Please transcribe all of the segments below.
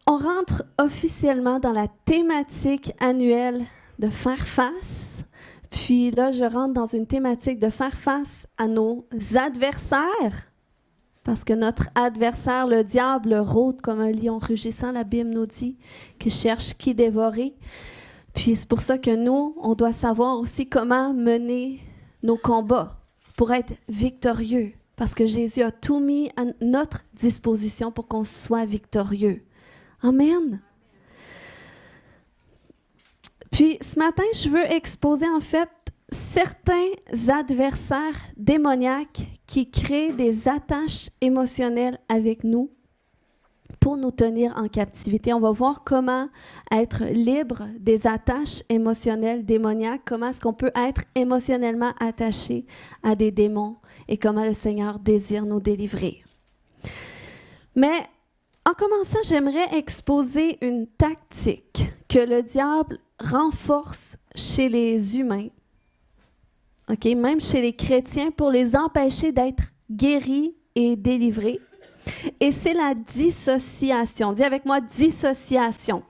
On rentre officiellement dans la thématique annuelle de faire face. Puis là, je rentre dans une thématique de faire face à nos adversaires. Parce que notre adversaire, le diable, rôde comme un lion rugissant, la Bible nous dit, qui cherche qui dévorer. Puis c'est pour ça que nous, on doit savoir aussi comment mener nos combats pour être victorieux. Parce que Jésus a tout mis à notre disposition pour qu'on soit victorieux. Amen. Puis ce matin, je veux exposer en fait certains adversaires démoniaques qui créent des attaches émotionnelles avec nous pour nous tenir en captivité. On va voir comment être libre des attaches émotionnelles démoniaques, comment est-ce qu'on peut être émotionnellement attaché à des démons et comment le Seigneur désire nous délivrer. Mais en commençant, j'aimerais exposer une tactique que le diable renforce chez les humains, même chez les chrétiens, pour les empêcher d'être guéris et délivrés. Et c'est la dissociation. Dis avec moi, dissociation.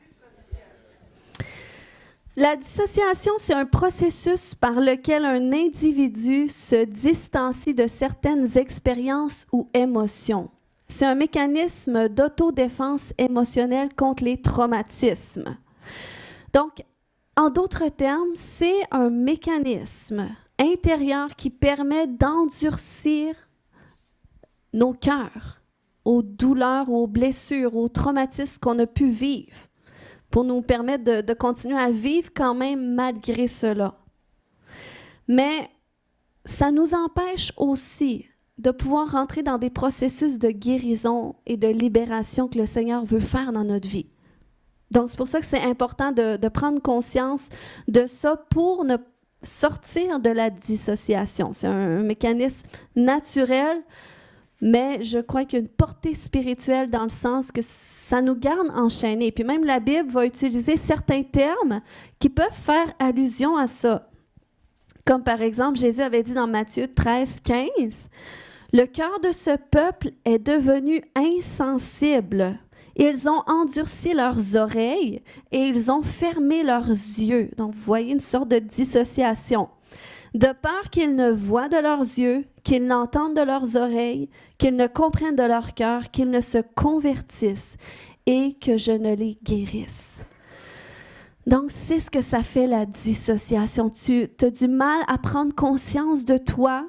La dissociation, c'est un processus par lequel un individu se distancie de certaines expériences ou émotions. C'est un mécanisme d'autodéfense émotionnelle contre les traumatismes. Donc, en d'autres termes, c'est un mécanisme intérieur qui permet d'endurcir nos cœurs aux douleurs, aux blessures, aux traumatismes qu'on a pu vivre, pour nous permettre de continuer à vivre quand même malgré cela. Mais ça nous empêche aussi de pouvoir rentrer dans des processus de guérison et de libération que le Seigneur veut faire dans notre vie. Donc, c'est pour ça que c'est important de prendre conscience de ça pour ne sortir de la dissociation. C'est un mécanisme naturel, mais je crois qu'il y a une portée spirituelle dans le sens que ça nous garde enchaînés. Puis même la Bible va utiliser certains termes qui peuvent faire allusion à ça. Comme par exemple, Jésus avait dit dans Matthieu 13, 15, « Le cœur de ce peuple est devenu insensible. Ils ont endurci leurs oreilles et ils ont fermé leurs yeux. » Donc, vous voyez une sorte de dissociation. « De peur qu'ils ne voient de leurs yeux, qu'ils n'entendent de leurs oreilles, qu'ils ne comprennent de leur cœur, qu'ils ne se convertissent et que je ne les guérisse. » Donc, c'est ce que ça fait la dissociation. Tu as du mal à prendre conscience de toi,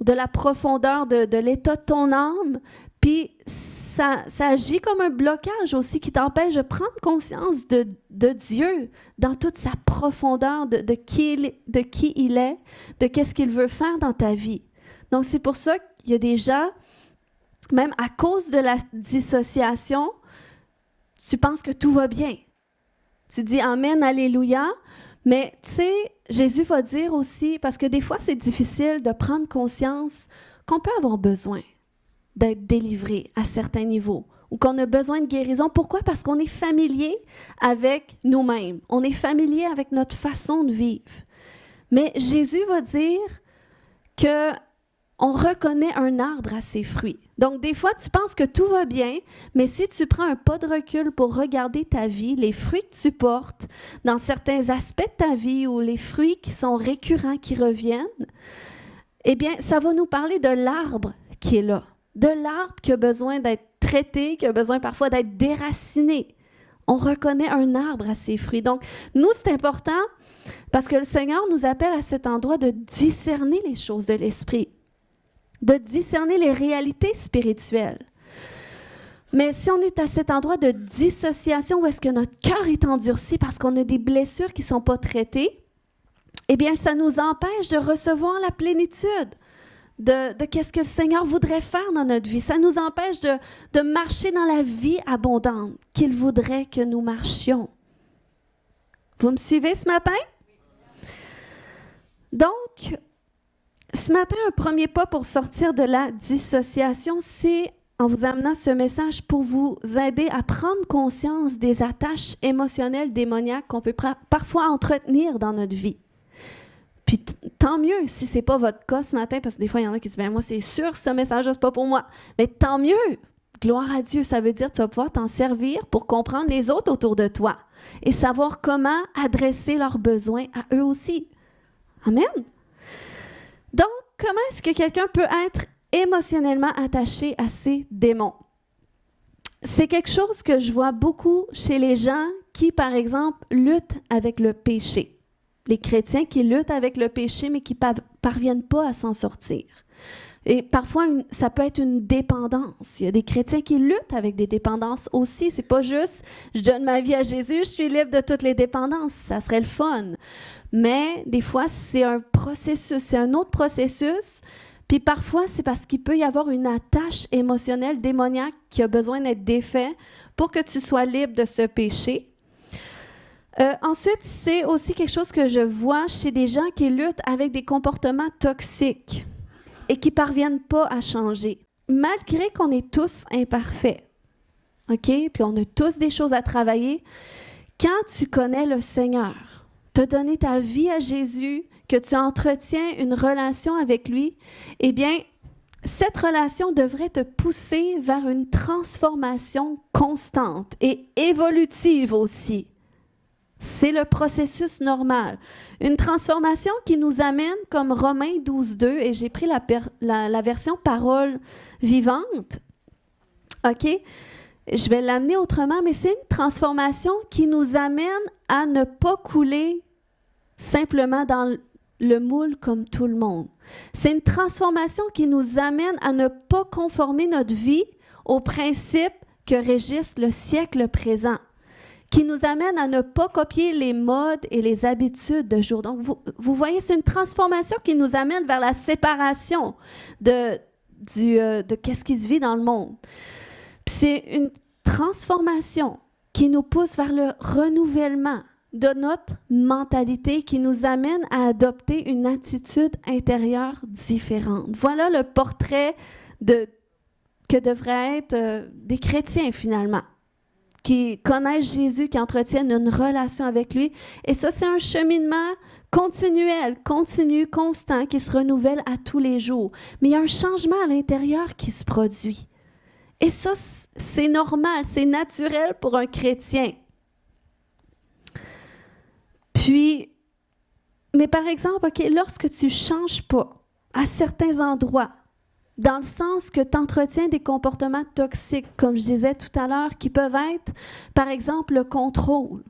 de la profondeur de l'état de ton âme, puis ça agit comme un blocage aussi qui t'empêche de prendre conscience de Dieu dans toute sa profondeur, de qui il est, de qu'est-ce qu'il veut faire dans ta vie. Donc, c'est pour ça qu'il y a des gens, même à cause de la dissociation, tu penses que tout va bien. Tu dis « Amen, Alléluia », mais tu sais, Jésus va dire aussi, parce que des fois, c'est difficile de prendre conscience qu'on peut avoir besoin d'être délivré à certains niveaux ou qu'on a besoin de guérison. Pourquoi? Parce qu'on est familier avec nous-mêmes. On est familier avec notre façon de vivre. Mais Jésus va dire qu'on reconnaît un arbre à ses fruits. Donc, des fois, tu penses que tout va bien, mais si tu prends un pas de recul pour regarder ta vie, les fruits que tu portes dans certains aspects de ta vie ou les fruits qui sont récurrents, qui reviennent, eh bien, ça va nous parler de l'arbre qui est là, de l'arbre qui a besoin d'être traité, qui a besoin parfois d'être déraciné. On reconnaît un arbre à ses fruits. Donc, nous, c'est important parce que le Seigneur nous appelle à cet endroit de discerner les choses de l'esprit, de discerner les réalités spirituelles. Mais si on est à cet endroit de dissociation où est-ce que notre cœur est endurci parce qu'on a des blessures qui ne sont pas traitées, eh bien, ça nous empêche de recevoir la plénitude de qu'est-ce que le Seigneur voudrait faire dans notre vie. Ça nous empêche de marcher dans la vie abondante qu'il voudrait que nous marchions. Vous me suivez ce matin? Donc, ce matin, un premier pas pour sortir de la dissociation, c'est en vous amenant ce message pour vous aider à prendre conscience des attaches émotionnelles démoniaques qu'on peut parfois entretenir dans notre vie. Puis tant mieux si ce n'est pas votre cas ce matin, parce que des fois, il y en a qui disent « moi, c'est sûr, ce message-là, ce n'est pas pour moi. » Mais tant mieux! gloire à Dieu, ça veut dire que tu vas pouvoir t'en servir pour comprendre les autres autour de toi et savoir comment adresser leurs besoins à eux aussi. Amen. Donc, comment est-ce que quelqu'un peut être émotionnellement attaché à ses démons? C'est quelque chose que je vois beaucoup chez les gens qui, par exemple, luttent avec le péché. Les chrétiens qui luttent avec le péché, mais qui ne parviennent pas à s'en sortir. Et parfois, ça peut être une dépendance. Il y a des chrétiens qui luttent avec des dépendances aussi. C'est pas juste « je donne ma vie à Jésus, je suis libre de toutes les dépendances ». Ça serait le fun. Mais des fois, c'est un processus, c'est un autre processus. Puis parfois, c'est parce qu'il peut y avoir une attache émotionnelle démoniaque qui a besoin d'être défaite pour que tu sois libre de ce péché. Ensuite, c'est aussi quelque chose que je vois chez des gens qui luttent avec des comportements toxiques et qui ne parviennent pas à changer, malgré qu'on est tous imparfaits. OK? Puis on a tous des choses à travailler. Quand tu connais le Seigneur, tu as donné ta vie à Jésus, que tu entretiens une relation avec lui, eh bien, cette relation devrait te pousser vers une transformation constante et évolutive aussi. C'est le processus normal. Une transformation qui nous amène, comme Romains 12, 2, et j'ai pris la version parole vivante. OK? Je vais l'amener autrement, mais c'est une transformation qui nous amène à ne pas couler simplement dans le moule comme tout le monde. C'est une transformation qui nous amène à ne pas conformer notre vie aux principes que régissent le siècle présent, qui nous amène à ne pas copier les modes et les habitudes de jour. Donc, vous voyez, c'est une transformation qui nous amène vers la séparation de qu'est-ce qui se vit dans le monde. Puis c'est une transformation qui nous pousse vers le renouvellement de notre mentalité, qui nous amène à adopter une attitude intérieure différente. Voilà le portrait que devraient être des chrétiens, finalement, qui connaissent Jésus, qui entretiennent une relation avec lui. Et ça, c'est un cheminement continuel, continu, constant, qui se renouvelle à tous les jours. Mais il y a un changement à l'intérieur qui se produit. Et ça, c'est normal, c'est naturel pour un chrétien. Puis, mais par exemple, OK, lorsque tu ne changes pas à certains endroits, dans le sens que tu entretiens des comportements toxiques, comme je disais tout à l'heure, qui peuvent être, par exemple, le contrôle.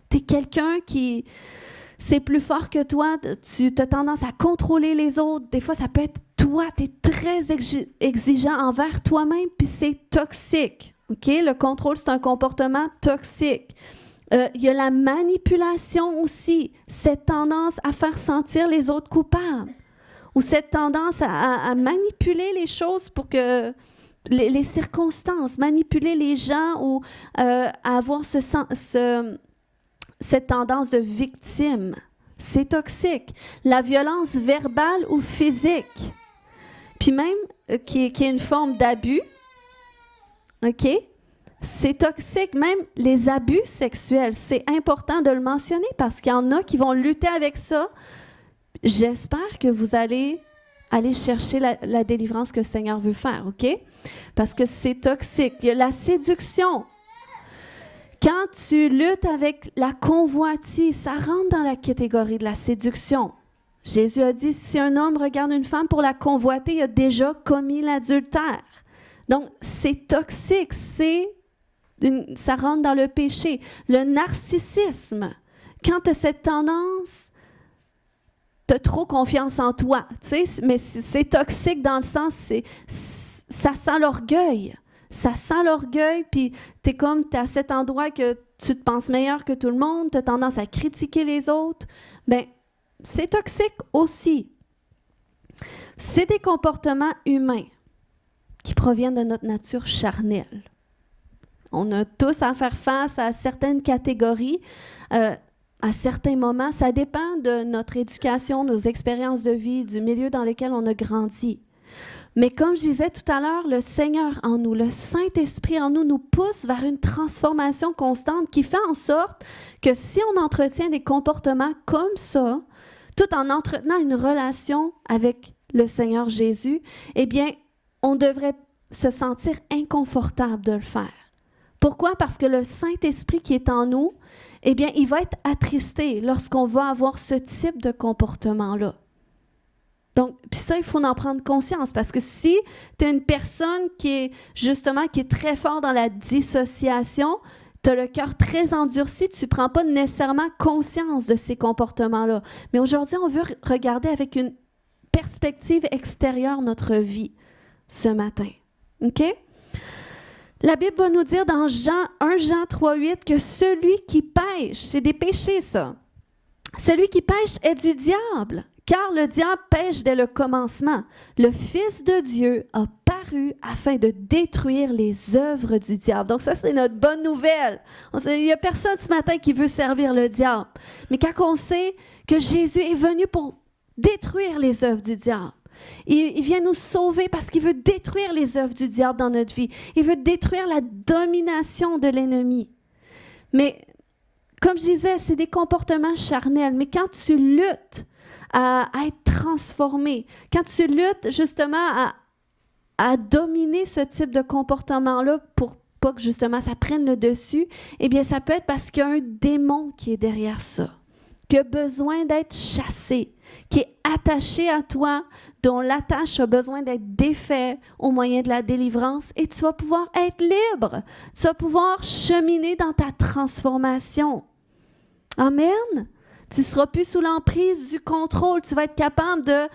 Tu es quelqu'un qui, c'est plus fort que toi, tu as tendance à contrôler les autres. Des fois, ça peut être toi, tu es très exigeant envers toi-même, puis c'est toxique. OK? Le contrôle, c'est un comportement toxique. Il y a la manipulation aussi, cette tendance à faire sentir les autres coupables, ou cette tendance à manipuler les choses pour que les circonstances, manipuler les gens ou avoir cette tendance de victime. C'est toxique. La violence verbale ou physique, puis même qui est une forme d'abus, OK? C'est toxique, même les abus sexuels. C'est important de le mentionner parce qu'il y en a qui vont lutter avec ça. J'espère que vous allez chercher la délivrance que le Seigneur veut faire, OK? Parce que c'est toxique. Il y a la séduction. Quand tu luttes avec la convoitise, ça rentre dans la catégorie de la séduction. Jésus a dit, si un homme regarde une femme pour la convoiter, il a déjà commis l'adultère. Donc, c'est toxique, ça rentre dans le péché. Le narcissisme, quand tu as cette tendance, tu as trop confiance en toi, tu sais, mais c'est toxique dans le sens, ça sent l'orgueil. Ça sent l'orgueil, puis tu es à cet endroit que tu te penses meilleur que tout le monde, tu as tendance à critiquer les autres. Bien, c'est toxique aussi. C'est des comportements humains qui proviennent de notre nature charnelle. On a tous à faire face à certaines catégories, à certains moments. Ça dépend de notre éducation, nos expériences de vie, du milieu dans lequel on a grandi. Mais comme je disais tout à l'heure, le Seigneur en nous, le Saint-Esprit en nous, nous pousse vers une transformation constante qui fait en sorte que si on entretient des comportements comme ça, tout en entretenant une relation avec le Seigneur Jésus, eh bien, on devrait se sentir inconfortable de le faire. Pourquoi? Parce que le Saint-Esprit qui est en nous, eh bien, il va être attristé lorsqu'on va avoir ce type de comportement-là. Donc, puis ça, il faut en prendre conscience parce que si tu es une personne qui est très fort dans la dissociation, tu as le cœur très endurci, tu ne prends pas nécessairement conscience de ces comportements-là. Mais aujourd'hui, on veut regarder avec une perspective extérieure notre vie ce matin. OK? La Bible va nous dire dans 1 Jean 3,8 que celui qui pêche, c'est des péchés ça, celui qui pêche est du diable, car le diable pêche dès le commencement. Le Fils de Dieu a paru afin de détruire les œuvres du diable. Donc ça, c'est notre bonne nouvelle. Il n'y a personne ce matin qui veut servir le diable. Mais quand on sait que Jésus est venu pour détruire les œuvres du diable, il vient nous sauver parce qu'il veut détruire les œuvres du diable dans notre vie. Il veut détruire la domination de l'ennemi. Mais, comme je disais, c'est des comportements charnels. Mais quand tu luttes à être transformé, quand tu luttes justement à dominer ce type de comportement-là pour pas que justement ça prenne le dessus, eh bien, ça peut être parce qu'il y a un démon qui est derrière ça, qui a besoin d'être chassé, qui est attaché à toi, dont l'attache a besoin d'être défait au moyen de la délivrance, et tu vas pouvoir être libre. Tu vas pouvoir cheminer dans ta transformation. Amen. Tu ne seras plus sous l'emprise du contrôle. Tu vas être capable de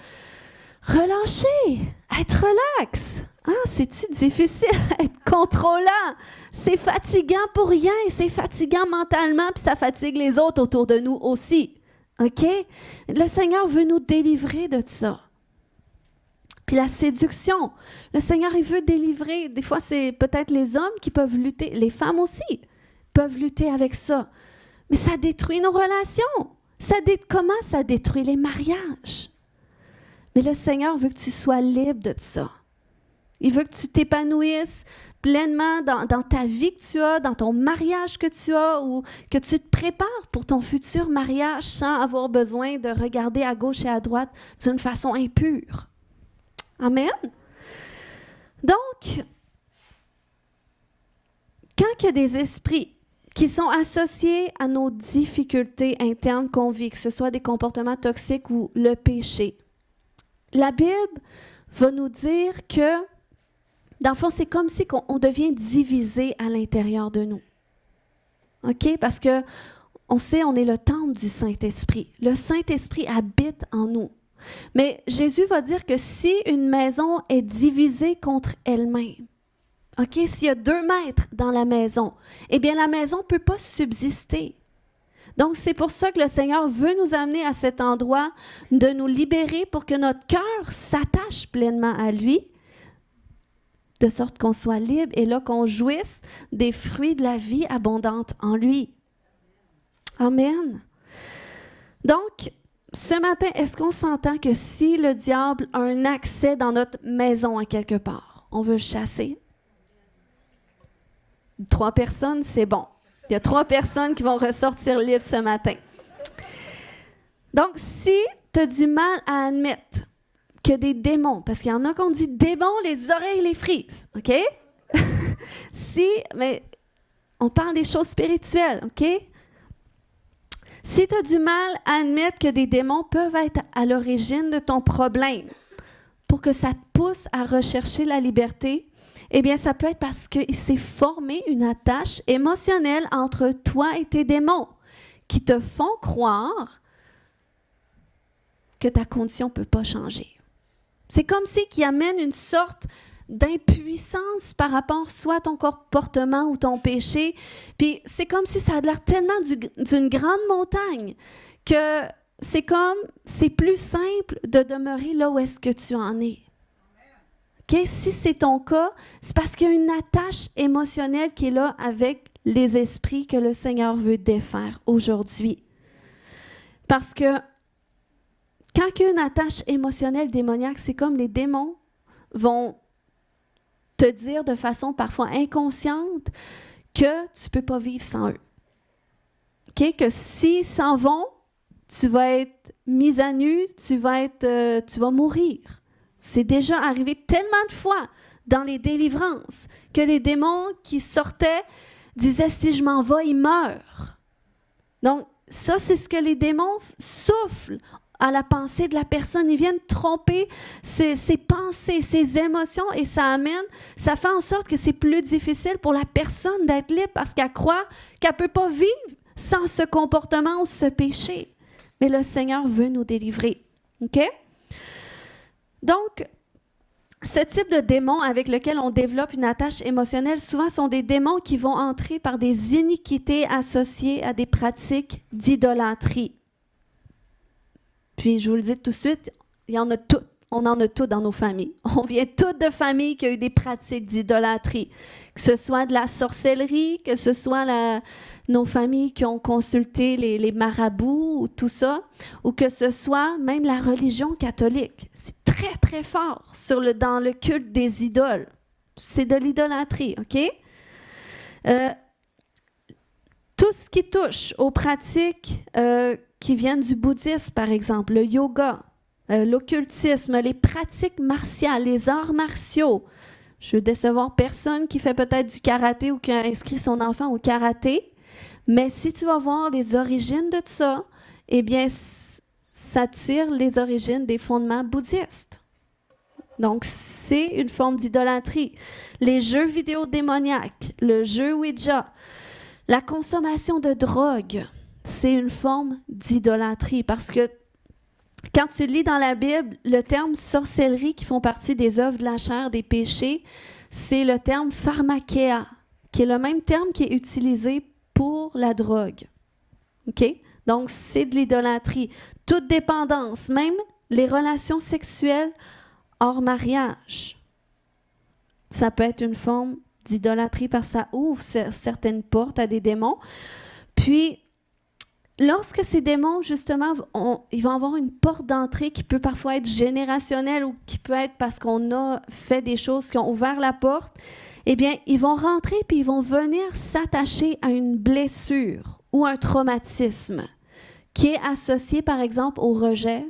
relâcher, être relax. C'est-tu difficile être contrôlant? C'est fatigant pour rien. C'est fatigant mentalement, puis ça fatigue les autres autour de nous aussi. OK? Le Seigneur veut nous délivrer de ça. Puis la séduction, le Seigneur, il veut délivrer. Des fois, c'est peut-être les hommes qui peuvent lutter. Les femmes aussi peuvent lutter avec ça. Mais ça détruit nos relations. Comment ça détruit les mariages? Mais le Seigneur veut que tu sois libre de ça. Il veut que tu t'épanouisses pleinement dans ta vie que tu as, dans ton mariage que tu as, ou que tu te prépares pour ton futur mariage sans avoir besoin de regarder à gauche et à droite d'une façon impure. Amen. Donc, quand il y a des esprits qui sont associés à nos difficultés internes qu'on vit, que ce soit des comportements toxiques ou le péché, la Bible va nous dire que, dans le fond, c'est comme si on devient divisé à l'intérieur de nous. OK? Parce que on sait, on est le temple du Saint-Esprit. Le Saint-Esprit habite en nous. Mais Jésus va dire que si une maison est divisée contre elle-même, OK, s'il y a 2 maîtres dans la maison, eh bien la maison ne peut pas subsister. Donc c'est pour ça que le Seigneur veut nous amener à cet endroit, de nous libérer pour que notre cœur s'attache pleinement à lui, de sorte qu'on soit libre et là qu'on jouisse des fruits de la vie abondante en lui. Amen. Donc, ce matin, est-ce qu'on s'entend que si le diable a un accès dans notre maison à quelque part, on veut le chasser? 3 personnes, c'est bon. Il y a 3 personnes qui vont ressortir libres ce matin. Donc, si tu as du mal à admettre que des démons, parce qu'il y en a qu'on dit démons, les oreilles les frisent, OK? Mais on parle des choses spirituelles, OK? Si tu as du mal à admettre que des démons peuvent être à l'origine de ton problème, pour que ça te pousse à rechercher la liberté, eh bien, ça peut être parce qu'il s'est formé une attache émotionnelle entre toi et tes démons qui te font croire que ta condition ne peut pas changer. C'est comme si qui amène une sorte d'impuissance par rapport soit à ton comportement ou ton péché. Puis c'est comme si ça a l'air tellement d'une grande montagne que c'est plus simple de demeurer là où est-ce que tu en es. Okay? Si c'est ton cas, c'est parce qu'il y a une attache émotionnelle qui est là avec les esprits que le Seigneur veut défaire aujourd'hui. Parce que quand il y a une attache émotionnelle démoniaque, c'est comme les démons vont te dire de façon parfois inconsciente que tu ne peux pas vivre sans eux. Okay? Que s'ils s'en vont, tu vas être mis à nu, tu vas mourir. C'est déjà arrivé tellement de fois dans les délivrances, que les démons qui sortaient disaient « si je m'en vais, il meurt ». Donc, ça, c'est ce que les démons soufflent à la pensée de la personne. Ils viennent tromper ses pensées, ses émotions et ça fait en sorte que c'est plus difficile pour la personne d'être libre parce qu'elle croit qu'elle ne peut pas vivre sans ce comportement ou ce péché. Mais le Seigneur veut nous délivrer. OK? Donc, ce type de démons avec lequel on développe une attache émotionnelle, souvent sont des démons qui vont entrer par des iniquités associées à des pratiques d'idolâtrie. Puis, je vous le dis tout de suite, il y en a toutes. On en a toutes dans nos familles. On vient toutes de familles qui ont eu des pratiques d'idolâtrie. Que ce soit de la sorcellerie, que ce soit nos familles qui ont consulté les marabouts ou tout ça, ou que ce soit même la religion catholique. C'est très, très fort dans le culte des idoles. C'est de l'idolâtrie, OK? Tout ce qui touche aux pratiques qui viennent du bouddhisme, par exemple, le yoga, l'occultisme, les pratiques martiales, les arts martiaux. Je veux décevoir personne qui fait peut-être du karaté ou qui a inscrit son enfant au karaté, mais si tu vas voir les origines de ça, eh bien, ça tire les origines des fondements bouddhistes. Donc, c'est une forme d'idolâtrie. Les jeux vidéo démoniaques, le jeu Ouija, la consommation de drogue, c'est une forme d'idolâtrie parce que quand tu lis dans la Bible, le terme sorcellerie qui font partie des œuvres de la chair, des péchés, c'est le terme pharmakeia, qui est le même terme qui est utilisé pour la drogue. OK? Donc, c'est de l'idolâtrie. Toute dépendance, même les relations sexuelles hors mariage, ça peut être une forme d'idolâtrie parce que ça ouvre certaines portes à des démons. Puis, lorsque ces démons, justement, ils vont avoir une porte d'entrée qui peut parfois être générationnelle ou qui peut être parce qu'on a fait des choses qui ont ouvert la porte, eh bien, ils vont rentrer puis ils vont venir s'attacher à une blessure ou un traumatisme qui est associé, par exemple, au rejet,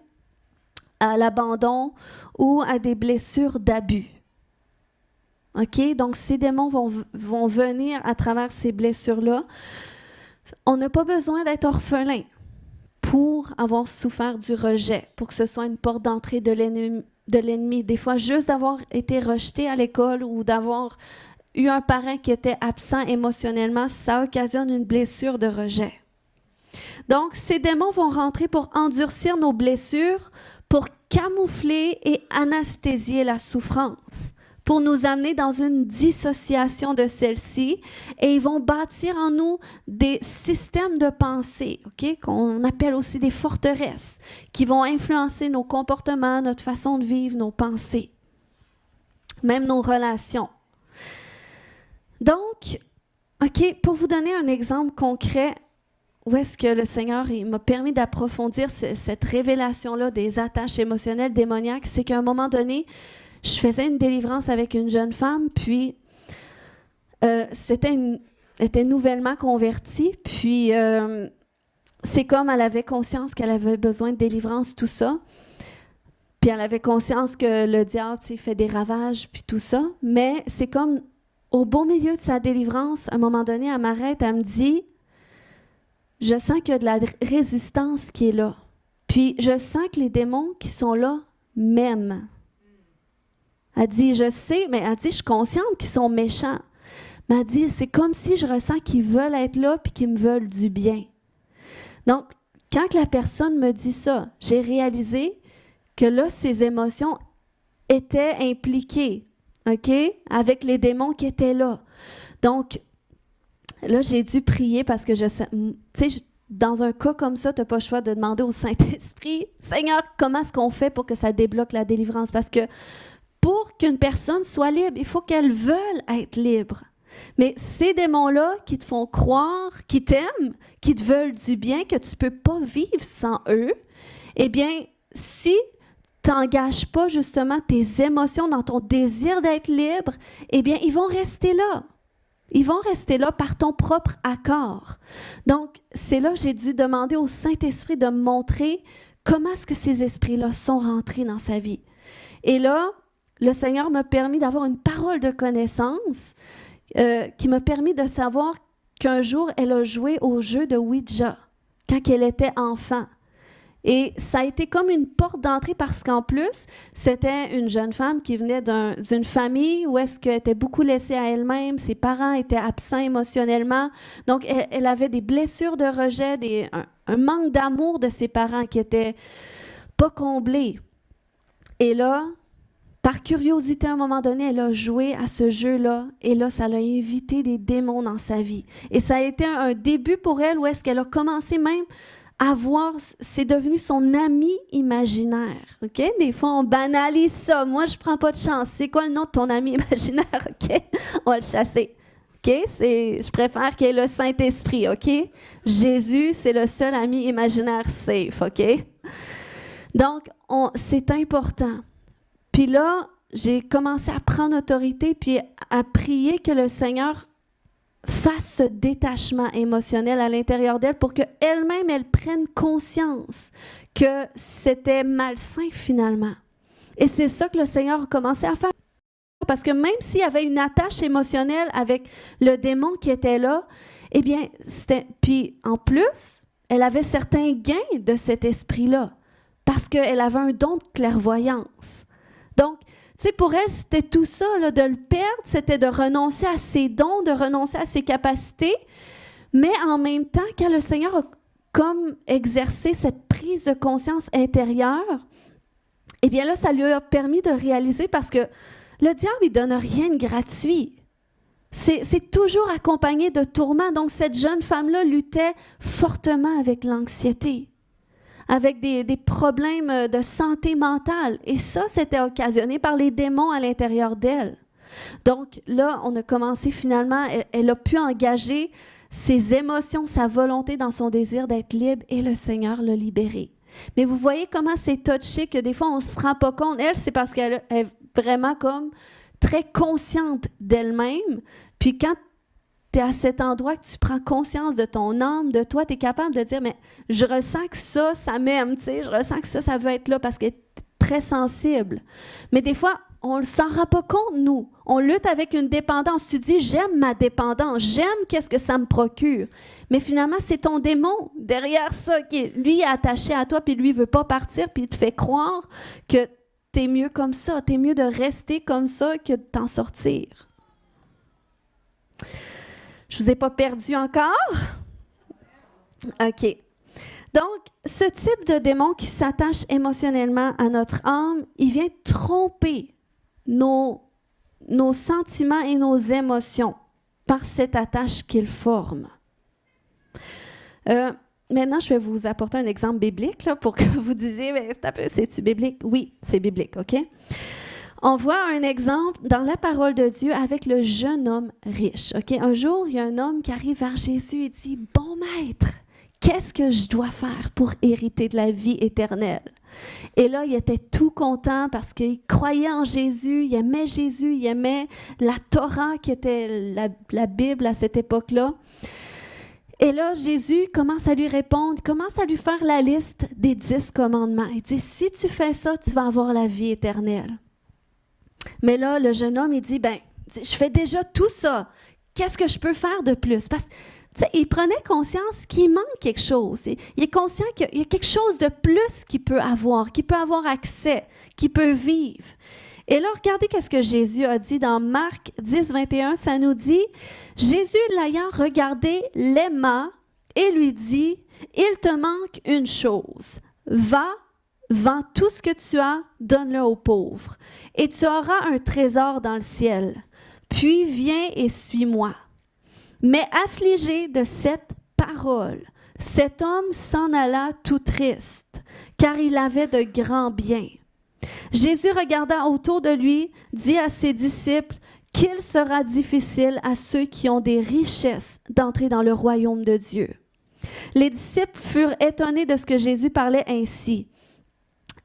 à l'abandon ou à des blessures d'abus. OK? Donc, ces démons vont venir à travers ces blessures-là. On n'a pas besoin d'être orphelin pour avoir souffert du rejet, pour que ce soit une porte d'entrée de l'ennemi. Des fois, juste d'avoir été rejeté à l'école ou d'avoir eu un parent qui était absent émotionnellement, ça occasionne une blessure de rejet. Donc, ces démons vont rentrer pour endurcir nos blessures, pour camoufler et anesthésier la souffrance, pour nous amener dans une dissociation de celle-ci, et ils vont bâtir en nous des systèmes de pensée, OK, qu'on appelle aussi des forteresses, qui vont influencer nos comportements, notre façon de vivre, nos pensées, même nos relations. Donc, OK, pour vous donner un exemple concret, où est-ce que le Seigneur il m'a permis d'approfondir cette révélation-là des attaches émotionnelles démoniaques, c'est qu'à un moment donné, je faisais une délivrance avec une jeune femme, puis elle était nouvellement convertie, puis c'est comme elle avait conscience qu'elle avait besoin de délivrance, tout ça, puis elle avait conscience que le diable fait des ravages, puis tout ça, mais c'est comme au beau milieu de sa délivrance, à un moment donné, elle m'arrête, elle me dit « Je sens qu'il y a de la résistance qui est là, puis je sens que les démons qui sont là m'aiment. » Elle dit, je sais, mais elle dit, je suis consciente qu'ils sont méchants. Mais elle dit, c'est comme si je ressens qu'ils veulent être là puis qu'ils me veulent du bien. Donc, quand la personne me dit ça, j'ai réalisé que là, ses émotions étaient impliquées, OK, avec les démons qui étaient là. Donc, là, j'ai dû prier parce que tu sais, dans un cas comme ça, tu n'as pas le choix de demander au Saint-Esprit, Seigneur, comment est-ce qu'on fait pour que ça débloque la délivrance? Parce que pour qu'une personne soit libre, il faut qu'elle veuille être libre. Mais ces démons-là qui te font croire, qui t'aiment, qui te veulent du bien, que tu ne peux pas vivre sans eux, eh bien, si tu n'engages pas justement tes émotions dans ton désir d'être libre, eh bien, ils vont rester là. Ils vont rester là par ton propre accord. Donc, c'est là que j'ai dû demander au Saint-Esprit de me montrer comment est-ce que ces esprits-là sont rentrés dans sa vie. Et là, le Seigneur m'a permis d'avoir une parole de connaissance qui m'a permis de savoir qu'un jour, elle a joué au jeu de Ouija quand elle était enfant. Et ça a été comme une porte d'entrée parce qu'en plus, c'était une jeune femme qui venait d'une famille où est-ce qu'elle était beaucoup laissée à elle-même. Ses parents étaient absents émotionnellement. Donc, elle avait des blessures de rejet, un manque d'amour de ses parents qui était pas comblé. Et là, par curiosité, à un moment donné, elle a joué à ce jeu-là. Et là, ça l'a invité des démons dans sa vie. Et ça a été un début pour elle où est-ce qu'elle a commencé même à voir, c'est devenu son ami imaginaire. OK? Des fois, on banalise ça. Moi, je prends pas de chance. C'est quoi le nom de ton ami imaginaire? OK? On va le chasser. OK? Je préfère qu'il y ait le Saint-Esprit. OK? Jésus, c'est le seul ami imaginaire safe. OK? Donc, c'est important. Puis là, j'ai commencé à prendre autorité puis à prier que le Seigneur fasse ce détachement émotionnel à l'intérieur d'elle pour qu'elle-même, elle prenne conscience que c'était malsain finalement. Et c'est ça que le Seigneur a commencé à faire. Parce que même s'il y avait une attache émotionnelle avec le démon qui était là, eh bien, puis en plus, elle avait certains gains de cet esprit-là parce qu'elle avait un don de clairvoyance. Donc, tu sais, pour elle, c'était tout ça, là, de le perdre, c'était de renoncer à ses dons, de renoncer à ses capacités, mais en même temps, quand le Seigneur a comme exercé cette prise de conscience intérieure, eh bien là, ça lui a permis de réaliser parce que le diable, il ne donne rien de gratuit. C'est toujours accompagné de tourments. Donc, cette jeune femme-là luttait fortement avec l'anxiété, avec des problèmes de santé mentale. Et ça, c'était occasionné par les démons à l'intérieur d'elle. Donc là, on a commencé finalement, elle a pu engager ses émotions, sa volonté dans son désir d'être libre et le Seigneur l'a libérée. Mais vous voyez comment c'est touché que des fois, on ne se rend pas compte. Elle, c'est parce qu'elle est vraiment comme très consciente d'elle-même. Puis quand tu es à cet endroit que tu prends conscience de ton âme, de toi, tu es capable de dire, mais je ressens que ça m'aime, tu sais, je ressens que ça veut être là parce qu'elle est très sensible. Mais des fois, on ne s'en rend pas compte, nous. On lutte avec une dépendance. Tu dis, j'aime ma dépendance, j'aime qu'est-ce que ça me procure. Mais finalement, c'est ton démon derrière ça qui, lui, est attaché à toi, puis lui, ne veut pas partir, puis il te fait croire que tu es mieux comme ça, tu es mieux de rester comme ça que de t'en sortir. Je ne vous ai pas perdu encore? OK. Donc, ce type de démon qui s'attache émotionnellement à notre âme, il vient tromper nos sentiments et nos émotions par cette attache qu'il forme. Maintenant, je vais vous apporter un exemple biblique là, pour que vous disiez, c'est-tu biblique? Oui, c'est biblique, OK? On voit un exemple dans la parole de Dieu avec le jeune homme riche. OK? Un jour, il y a un homme qui arrive vers Jésus et dit, « Bon maître, qu'est-ce que je dois faire pour hériter de la vie éternelle? » Et là, il était tout content parce qu'il croyait en Jésus, il aimait la Torah qui était la Bible à cette époque-là. Et là, Jésus commence à lui répondre, commence à lui faire la liste des 10 commandements. Il dit, « Si tu fais ça, tu vas avoir la vie éternelle. » Mais là, le jeune homme, il dit, je fais déjà tout ça. Qu'est-ce que je peux faire de plus? Parce que, il prenait conscience qu'il manque quelque chose. Il est conscient qu'il y a quelque chose de plus qu'il peut avoir accès, qu'il peut vivre. Et là, regardez qu'est-ce que Jésus a dit dans Marc 10, 21. Ça nous dit, Jésus l'ayant regardé, l'aima et lui dit, « Il te manque une chose. Va, vends tout ce que tu as, donne-le aux pauvres, et tu auras un trésor dans le ciel. Puis viens et suis-moi. » Mais affligé de cette parole, cet homme s'en alla tout triste, car il avait de grands biens. Jésus regarda autour de lui, dit à ses disciples qu'il sera difficile à ceux qui ont des richesses d'entrer dans le royaume de Dieu. Les disciples furent étonnés de ce que Jésus parlait ainsi.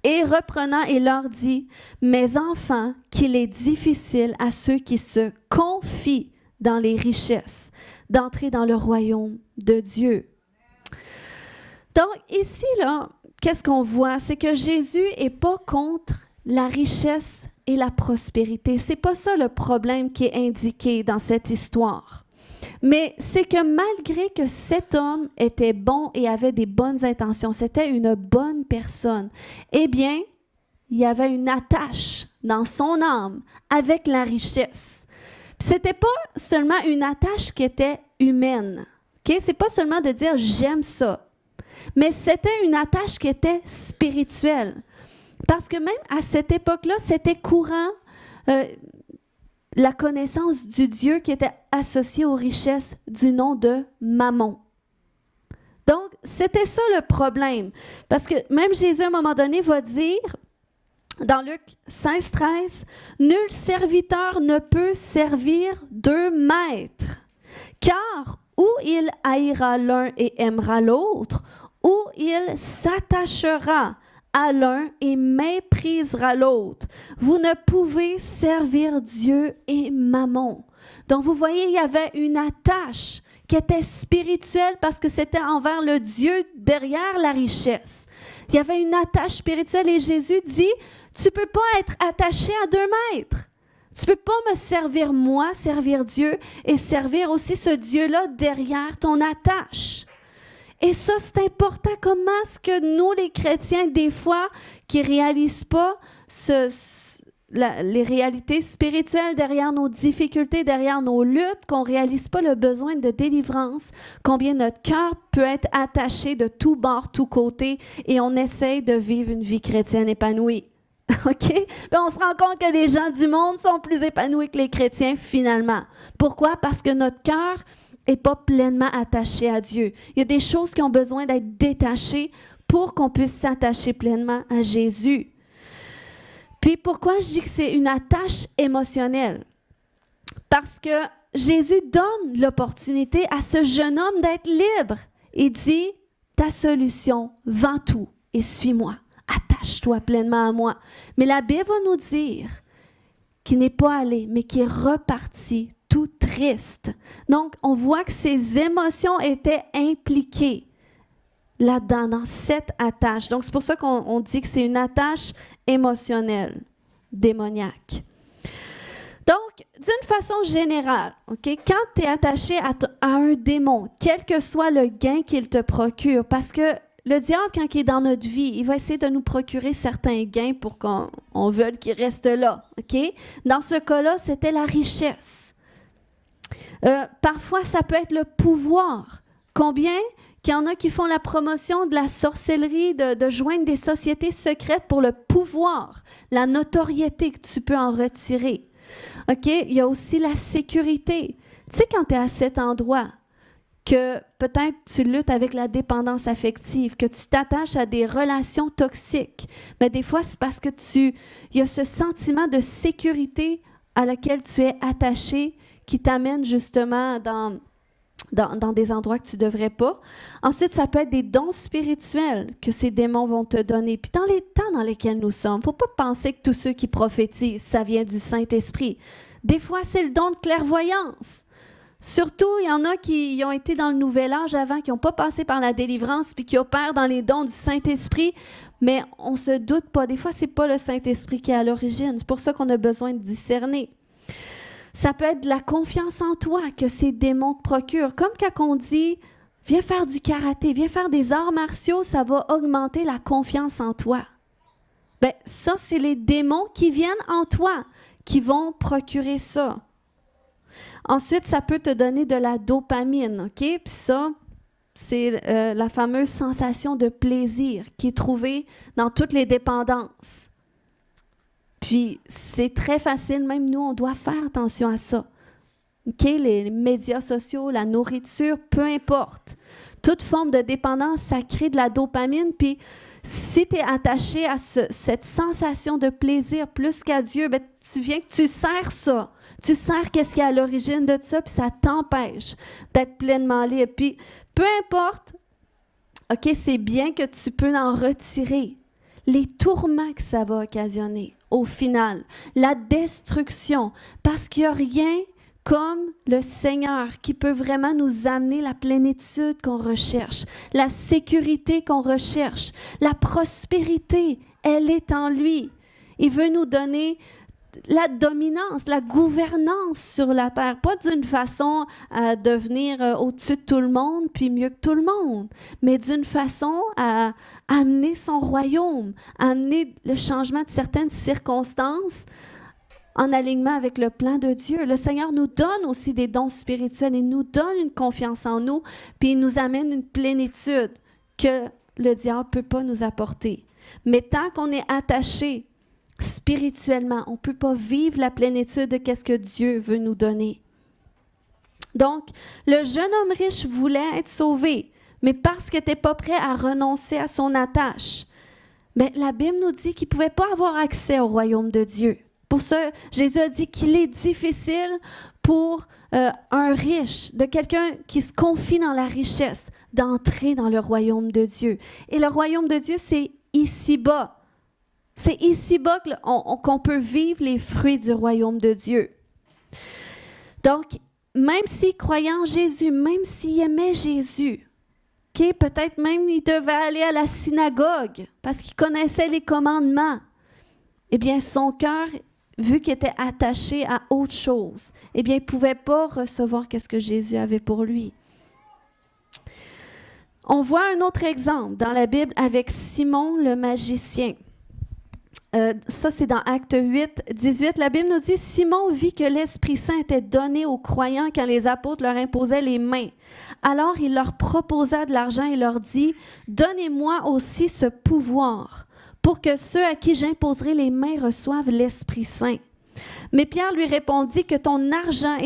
Et reprenant, il leur dit, « Mes enfants, qu'il est difficile à ceux qui se confient dans les richesses d'entrer dans le royaume de Dieu. » Donc ici, là, qu'est-ce qu'on voit? C'est que Jésus n'est pas contre la richesse et la prospérité. C'est pas ça le problème qui est indiqué dans cette histoire. Mais c'est que malgré que cet homme était bon et avait des bonnes intentions, c'était une bonne personne, eh bien, il y avait une attache dans son âme avec la richesse. Ce n'était pas seulement une attache qui était humaine. Okay? Ce n'est pas seulement de dire « j'aime ça », mais c'était une attache qui était spirituelle. Parce que même à cette époque-là, c'était courant la connaissance du Dieu qui était associé aux richesses du nom de Mammon. Donc, c'était ça le problème. Parce que même Jésus, à un moment donné, va dire, dans Luc 16, 13, « Nul serviteur ne peut servir deux maîtres, car ou il haïra l'un et aimera l'autre, ou il s'attachera à l'un et méprisera l'autre. Vous ne pouvez servir Dieu et Mammon. » Donc, vous voyez, il y avait une attache qui était spirituelle parce que c'était envers le Dieu derrière la richesse. Il y avait une attache spirituelle et Jésus dit, tu ne peux pas être attaché à deux maîtres. Tu ne peux pas me servir moi, servir Dieu et servir aussi ce Dieu-là derrière ton attache. Et ça, c'est important. Comment est-ce que nous, les chrétiens, des fois, qui ne réalisent pas les réalités spirituelles derrière nos difficultés, derrière nos luttes, qu'on ne réalise pas le besoin de délivrance, combien notre cœur peut être attaché de tous bords, tous côtés, et on essaye de vivre une vie chrétienne épanouie. OK? Puis on se rend compte que les gens du monde sont plus épanouis que les chrétiens, finalement. Pourquoi? Parce que notre cœur n'est pas pleinement attaché à Dieu. Il y a des choses qui ont besoin d'être détachées pour qu'on puisse s'attacher pleinement à Jésus. Puis pourquoi je dis que c'est une attache émotionnelle? Parce que Jésus donne l'opportunité à ce jeune homme d'être libre. Il dit, ta solution, vends tout et suis-moi. Attache-toi pleinement à moi. Mais la Bible va nous dire qu'il n'est pas allé, mais qu'il est reparti tout triste. Donc, on voit que ses émotions étaient impliquées là-dedans, dans cette attache. Donc, c'est pour ça qu'on dit que c'est une attache émotionnelle, démoniaque. Donc, d'une façon générale, okay, quand tu es attaché à un démon, quel que soit le gain qu'il te procure, parce que le diable, quand il est dans notre vie, il va essayer de nous procurer certains gains pour qu'on veuille qu'il reste là. Okay? Dans ce cas-là, c'était la richesse. Parfois, ça peut être le pouvoir. Combien qu'il y en a qui font la promotion de la sorcellerie, de joindre des sociétés secrètes pour le pouvoir, la notoriété que tu peux en retirer. OK? Il y a aussi la sécurité. Tu sais, quand tu es à cet endroit, que peut-être tu luttes avec la dépendance affective, que tu t'attaches à des relations toxiques, mais des fois, c'est parce que il y a ce sentiment de sécurité à laquelle tu es attaché qui t'amène justement dans des endroits que tu ne devrais pas. Ensuite, ça peut être des dons spirituels que ces démons vont te donner. Puis dans les temps dans lesquels nous sommes, il ne faut pas penser que tous ceux qui prophétisent, ça vient du Saint-Esprit. Des fois, c'est le don de clairvoyance. Surtout, il y en a qui ont été dans le Nouvel Âge avant, qui n'ont pas passé par la délivrance, puis qui opèrent dans les dons du Saint-Esprit, mais on ne se doute pas. Des fois, ce n'est pas le Saint-Esprit qui est à l'origine. C'est pour ça qu'on a besoin de discerner. Ça peut être de la confiance en toi que ces démons te procurent. Comme quand on dit, viens faire du karaté, viens faire des arts martiaux, ça va augmenter la confiance en toi. Bien, ça, c'est les démons qui viennent en toi, qui vont procurer ça. Ensuite, ça peut te donner de la dopamine, OK? Puis ça, c'est la fameuse sensation de plaisir qui est trouvée dans toutes les dépendances. Puis, c'est très facile, même nous, on doit faire attention à ça. OK? Les médias sociaux, la nourriture, peu importe. Toute forme de dépendance, ça crée de la dopamine. Puis, si tu es attaché à cette sensation de plaisir plus qu'à Dieu, bien, tu viens que tu sers ça. Tu sers qu'est-ce qui est à l'origine de ça, puis ça t'empêche d'être pleinement libre. Puis, peu importe, OK, c'est bien que tu peux en retirer. Les tourments que ça va occasionner, au final, la destruction, parce qu'il n'y a rien comme le Seigneur qui peut vraiment nous amener la plénitude qu'on recherche, la sécurité qu'on recherche, la prospérité, elle est en lui. Il veut nous donner la dominance, la gouvernance sur la terre, pas d'une façon à devenir au-dessus de tout le monde, puis mieux que tout le monde, mais d'une façon à amener son royaume, à amener le changement de certaines circonstances en alignement avec le plan de Dieu. Le Seigneur nous donne aussi des dons spirituels, il nous donne une confiance en nous, puis il nous amène une plénitude que le diable ne peut pas nous apporter. Mais tant qu'on est attaché spirituellement, on ne peut pas vivre la plénitude de ce que Dieu veut nous donner. Donc, le jeune homme riche voulait être sauvé, mais parce qu'il n'était pas prêt à renoncer à son attache, mais la Bible nous dit qu'il ne pouvait pas avoir accès au royaume de Dieu. Pour ça, Jésus a dit qu'il est difficile pour un riche, de quelqu'un qui se confie dans la richesse, d'entrer dans le royaume de Dieu. Et le royaume de Dieu, c'est ici-bas. C'est ici-bas qu'on peut vivre les fruits du royaume de Dieu. Donc, même s'il croyait en Jésus, même s'il aimait Jésus, peut-être même il devait aller à la synagogue parce qu'il connaissait les commandements, eh bien, son cœur, vu qu'il était attaché à autre chose, eh bien, il ne pouvait pas recevoir ce que Jésus avait pour lui. On voit un autre exemple dans la Bible avec Simon le magicien. Ça, c'est dans Actes 8, 18. La Bible nous dit « Simon vit que l'Esprit Saint était donné aux croyants quand les apôtres leur imposaient les mains. Alors il leur proposa de l'argent et leur dit « Donnez-moi aussi ce pouvoir, pour que ceux à qui j'imposerai les mains reçoivent l'Esprit Saint. » Mais Pierre lui répondit que ton argent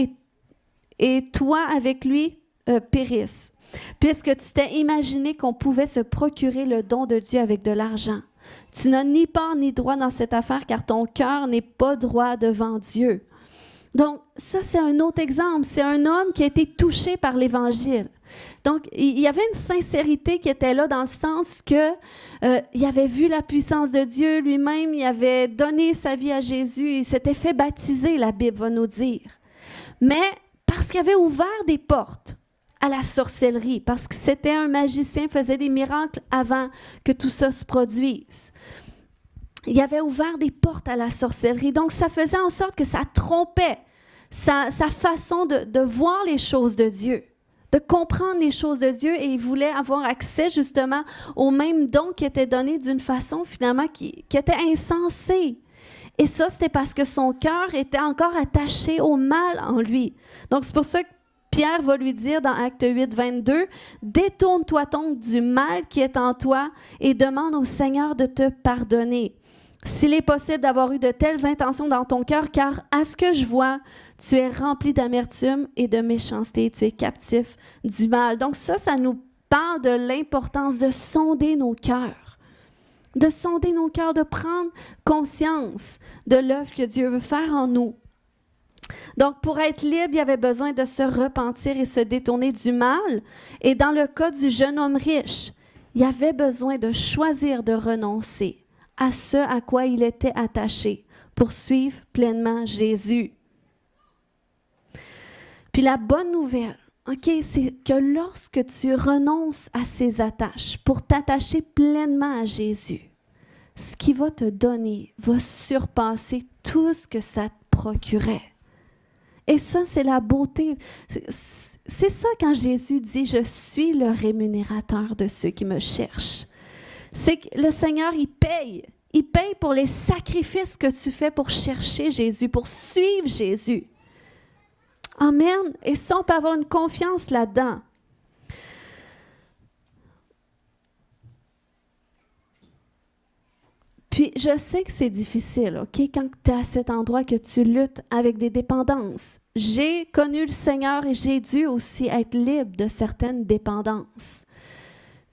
et toi avec lui périssent, puisque tu t'es imaginé qu'on pouvait se procurer le don de Dieu avec de l'argent. Tu n'as ni part ni droit dans cette affaire, car ton cœur n'est pas droit devant Dieu. Donc, ça, c'est un autre exemple. C'est un homme qui a été touché par l'Évangile. Donc, il y avait une sincérité qui était là dans le sens que il avait vu la puissance de Dieu lui-même, il avait donné sa vie à Jésus, il s'était fait baptiser, la Bible va nous dire. Mais parce qu'il avait ouvert des portes à la sorcellerie, parce que c'était un magicien, faisait des miracles avant que tout ça se produise. Il avait ouvert des portes à la sorcellerie, donc ça faisait en sorte que ça trompait sa façon de voir les choses de Dieu, de comprendre les choses de Dieu, et il voulait avoir accès justement aux mêmes dons qui étaient donnés d'une façon finalement qui était insensée. Et ça, c'était parce que son cœur était encore attaché au mal en lui. Donc c'est pour ça que Pierre va lui dire dans Acte 8, 22, « Détourne-toi donc du mal qui est en toi et demande au Seigneur de te pardonner. S'il est possible d'avoir eu de telles intentions dans ton cœur, car à ce que je vois, tu es rempli d'amertume et de méchanceté, tu es captif du mal. » Donc ça nous parle de l'importance de sonder nos cœurs. De sonder nos cœurs, de prendre conscience de l'œuvre que Dieu veut faire en nous. Donc, pour être libre, il y avait besoin de se repentir et se détourner du mal. Et dans le cas du jeune homme riche, il y avait besoin de choisir de renoncer à ce à quoi il était attaché pour suivre pleinement Jésus. Puis la bonne nouvelle, c'est que lorsque tu renonces à ces attaches pour t'attacher pleinement à Jésus, ce qu'il va te donner va surpasser tout ce que ça te procurait. Et ça, c'est la beauté. C'est ça quand Jésus dit « Je suis le rémunérateur de ceux qui me cherchent ». C'est que le Seigneur, il paye. Il paye pour les sacrifices que tu fais pour chercher Jésus, pour suivre Jésus. Amen. Et ça, on peut avoir une confiance là-dedans. Puis, je sais que c'est difficile, quand tu es à cet endroit que tu luttes avec des dépendances. J'ai connu le Seigneur et j'ai dû aussi être libre de certaines dépendances.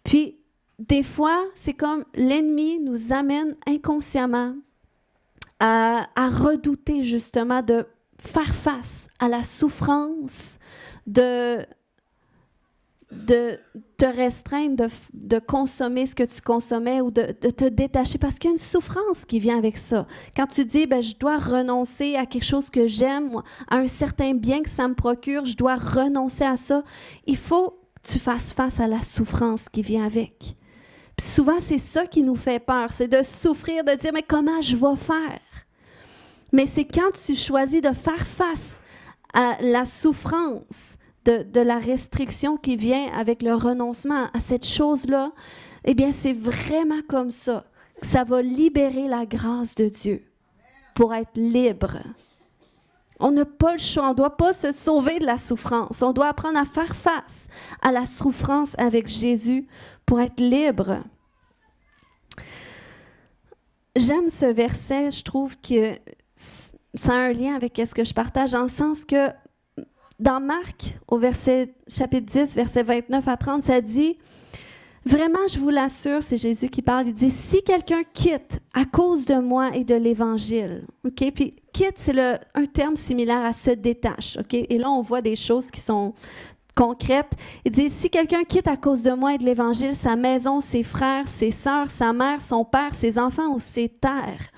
Puis, des fois, c'est comme l'ennemi nous amène inconsciemment à redouter justement de faire face à la souffrance, de te restreindre de consommer ce que tu consommais ou de te détacher, parce qu'il y a une souffrance qui vient avec ça. Quand tu dis, je dois renoncer à quelque chose que j'aime, à un certain bien que ça me procure, je dois renoncer à ça, il faut que tu fasses face à la souffrance qui vient avec. Puis souvent, c'est ça qui nous fait peur, c'est de souffrir, de dire, mais comment je vais faire? Mais c'est quand tu choisis de faire face à la souffrance de la restriction qui vient avec le renoncement à cette chose-là, eh bien, c'est vraiment comme ça que ça va libérer la grâce de Dieu pour être libre. On n'a pas le choix, on ne doit pas se sauver de la souffrance. On doit apprendre à faire face à la souffrance avec Jésus pour être libre. J'aime ce verset, je trouve que ça a un lien avec ce que je partage, en le sens que dans Marc, au chapitre 10, verset 29 à 30, ça dit « Vraiment, je vous l'assure, c'est Jésus qui parle, il dit « Si quelqu'un quitte à cause de moi et de l'Évangile, okay? » Puis « quitte », c'est un terme similaire à « se détache okay? ». Et là, on voit des choses qui sont concrètes. Il dit « Si quelqu'un quitte à cause de moi et de l'Évangile sa maison, ses frères, ses sœurs, sa mère, son père, ses enfants ou ses terres,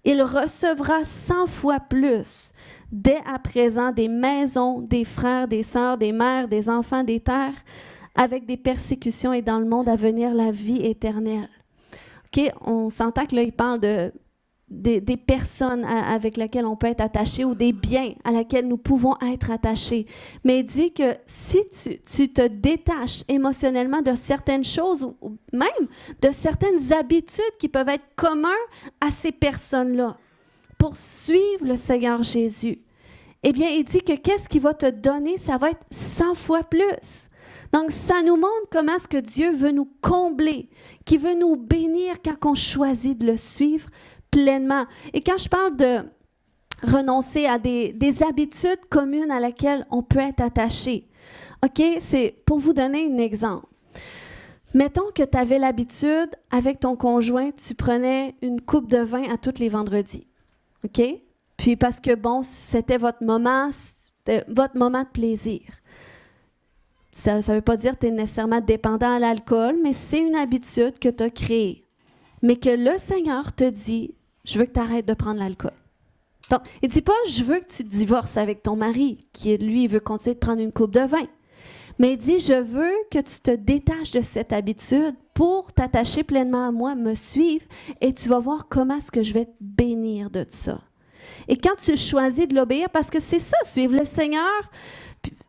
il recevra 100 fois plus dès à présent des maisons, des frères, des sœurs, des mères, des enfants, des terres, avec des persécutions et dans le monde à venir la vie éternelle. » OK, on s'entend que là, il parle des personnes avec lesquelles on peut être attaché ou des biens à lesquels nous pouvons être attachés. Mais il dit que si tu te détaches émotionnellement de certaines choses ou même de certaines habitudes qui peuvent être communes à ces personnes-là pour suivre le Seigneur Jésus, eh bien, il dit que qu'est-ce qu'il va te donner? Ça va être 100 fois plus. Donc, ça nous montre comment est-ce que Dieu veut nous combler, qu'il veut nous bénir quand on choisit de le suivre pleinement. Et quand je parle de renoncer à des habitudes communes à laquelle on peut être attaché, OK, c'est pour vous donner un exemple. Mettons que tu avais l'habitude, avec ton conjoint, tu prenais une coupe de vin à tous les vendredis, OK? Puis parce que, bon, c'était votre moment de plaisir. Ça ne veut pas dire que tu es nécessairement dépendant à l'alcool, mais c'est une habitude que tu as créée. Mais que le Seigneur te dit, je veux que tu arrêtes de prendre l'alcool. Donc, il ne dit pas, je veux que tu divorces avec ton mari, qui, lui, veut continuer de prendre une coupe de vin. Mais il dit, je veux que tu te détaches de cette habitude pour t'attacher pleinement à moi, me suivre, et tu vas voir comment est-ce que je vais te bénir de ça. Et quand tu choisis de l'obéir, parce que c'est ça, suivre le Seigneur,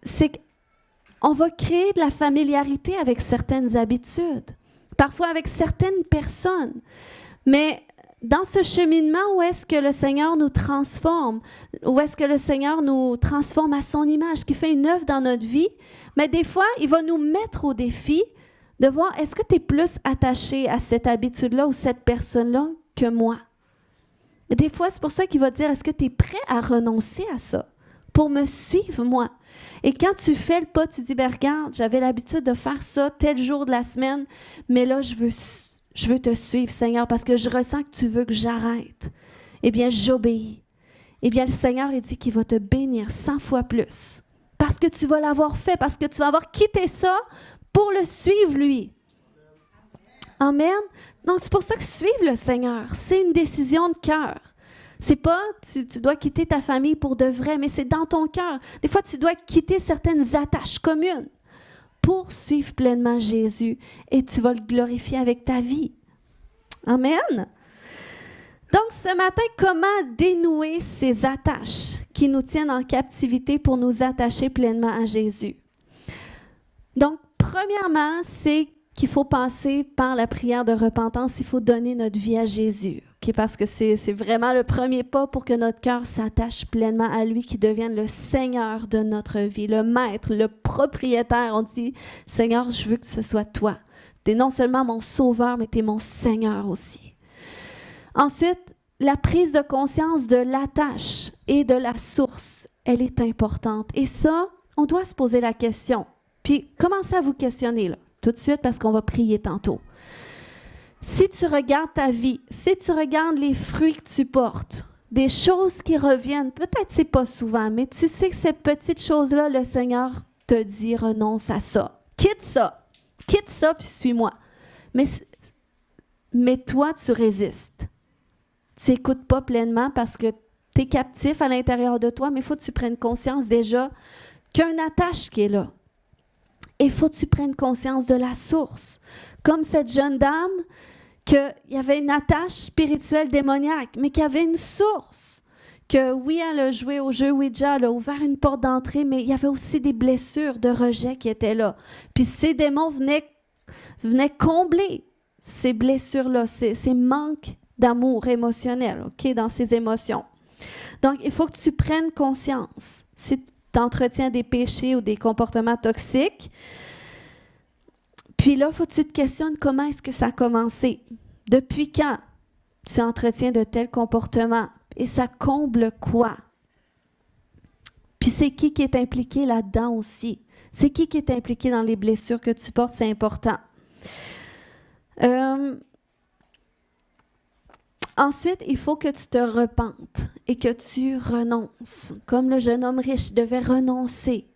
c'est qu'on va créer de la familiarité avec certaines habitudes, parfois avec certaines personnes. Mais dans ce cheminement, où est-ce que le Seigneur nous transforme, où est-ce que le Seigneur nous transforme à son image, qui fait une œuvre dans notre vie, mais des fois, il va nous mettre au défi de voir, est-ce que tu es plus attaché à cette habitude-là ou cette personne-là que moi? Des fois, c'est pour ça qu'il va dire, est-ce que tu es prêt à renoncer à ça pour me suivre, moi? Et quand tu fais le pas, tu dis, ben regarde, j'avais l'habitude de faire ça tel jour de la semaine, mais là, je veux te suivre, Seigneur, parce que je ressens que tu veux que j'arrête. Eh bien, j'obéis. Eh bien, le Seigneur, il dit qu'il va te bénir 100 fois plus, parce que tu vas l'avoir fait, parce que tu vas avoir quitté ça pour le suivre, lui. Amen. Donc, c'est pour ça que suivre le Seigneur, c'est une décision de cœur. C'est pas, tu dois quitter ta famille pour de vrai, mais c'est dans ton cœur. Des fois, tu dois quitter certaines attaches communes pour suivre pleinement Jésus et tu vas le glorifier avec ta vie. Amen. Donc, ce matin, comment dénouer ces attaches qui nous tiennent en captivité pour nous attacher pleinement à Jésus? Donc, premièrement, c'est qu'il faut passer par la prière de repentance. Il faut donner notre vie à Jésus, okay? Parce que c'est vraiment le premier pas pour que notre cœur s'attache pleinement à lui, qui devienne le Seigneur de notre vie, le maître, le propriétaire. On dit, Seigneur, je veux que ce soit toi. Tu es non seulement mon sauveur, mais tu es mon Seigneur aussi. Ensuite, la prise de conscience de l'attache et de la source, elle est importante. Et ça, on doit se poser la question. Puis, commencez à vous questionner là, tout de suite, parce qu'on va prier tantôt. Si tu regardes ta vie, si tu regardes les fruits que tu portes, des choses qui reviennent, peut-être c'est pas souvent, mais tu sais que ces petites choses-là, le Seigneur te dit renonce à ça. Quitte ça, puis suis-moi. Mais toi, tu résistes. Tu n'écoutes pas pleinement parce que tu es captif à l'intérieur de toi, mais il faut que tu prennes conscience déjà qu'il y a une attache qui est là. Et il faut que tu prennes conscience de la source. Comme cette jeune dame, qu'il y avait une attache spirituelle démoniaque, mais qu'il y avait une source, que oui, elle a joué au jeu Ouija, elle a ouvert une porte d'entrée, mais il y avait aussi des blessures de rejet qui étaient là. Puis ces démons venaient combler ces blessures-là, ces manques d'amour émotionnel, OK, dans ces émotions. Donc, il faut que tu prennes conscience. Si tu entretiens des péchés ou des comportements toxiques, puis là, il faut que tu te questionnes comment est-ce que ça a commencé. Depuis quand tu entretiens de tels comportements? Et ça comble quoi? Puis c'est qui est impliqué là-dedans aussi? C'est qui est impliqué dans les blessures que tu portes? C'est important. Ensuite, il faut que tu te repentes et que tu renonces. Comme le jeune homme riche devait renoncer.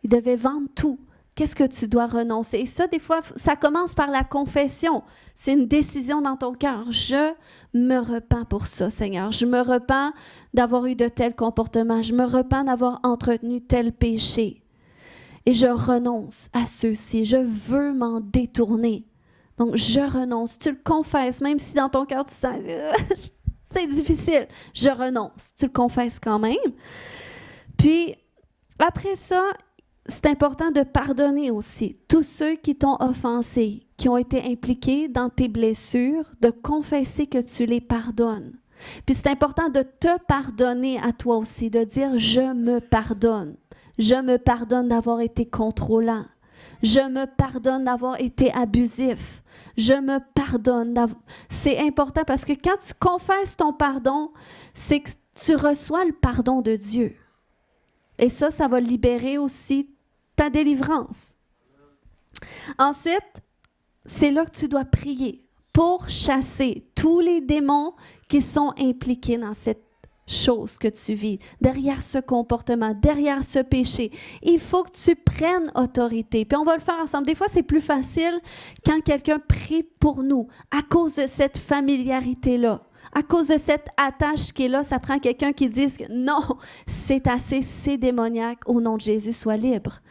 Il devait vendre tout. Qu'est-ce que tu dois renoncer? Et ça, des fois, ça commence par la confession. C'est une décision dans ton cœur. Je me repens pour ça, Seigneur. Je me repens d'avoir eu de tels comportements. Je me repens d'avoir entretenu tel péché. Et je renonce à ceux-ci. Je veux m'en détourner. Donc, je renonce. Tu le confesses, même si dans ton cœur, tu sens c'est difficile. Je renonce. Tu le confesses quand même. Puis, après ça, c'est important de pardonner aussi tous ceux qui t'ont offensé, qui ont été impliqués dans tes blessures, de confesser que tu les pardonnes. Puis c'est important de te pardonner à toi aussi, de dire « je me pardonne ». Je me pardonne d'avoir été contrôlant. Je me pardonne d'avoir été abusif. Je me pardonne. C'est important parce que quand tu confesses ton pardon, c'est que tu reçois le pardon de Dieu. Et ça va libérer aussi ta délivrance. Ensuite, c'est là que tu dois prier pour chasser tous les démons qui sont impliqués dans cette chose que tu vis, derrière ce comportement, derrière ce péché. Il faut que tu prennes autorité. Puis on va le faire ensemble. Des fois, c'est plus facile quand quelqu'un prie pour nous à cause de cette familiarité-là. À cause de cette attache qui est là, ça prend quelqu'un qui dise que non, c'est assez, c'est démoniaque, au nom de Jésus, sois libre.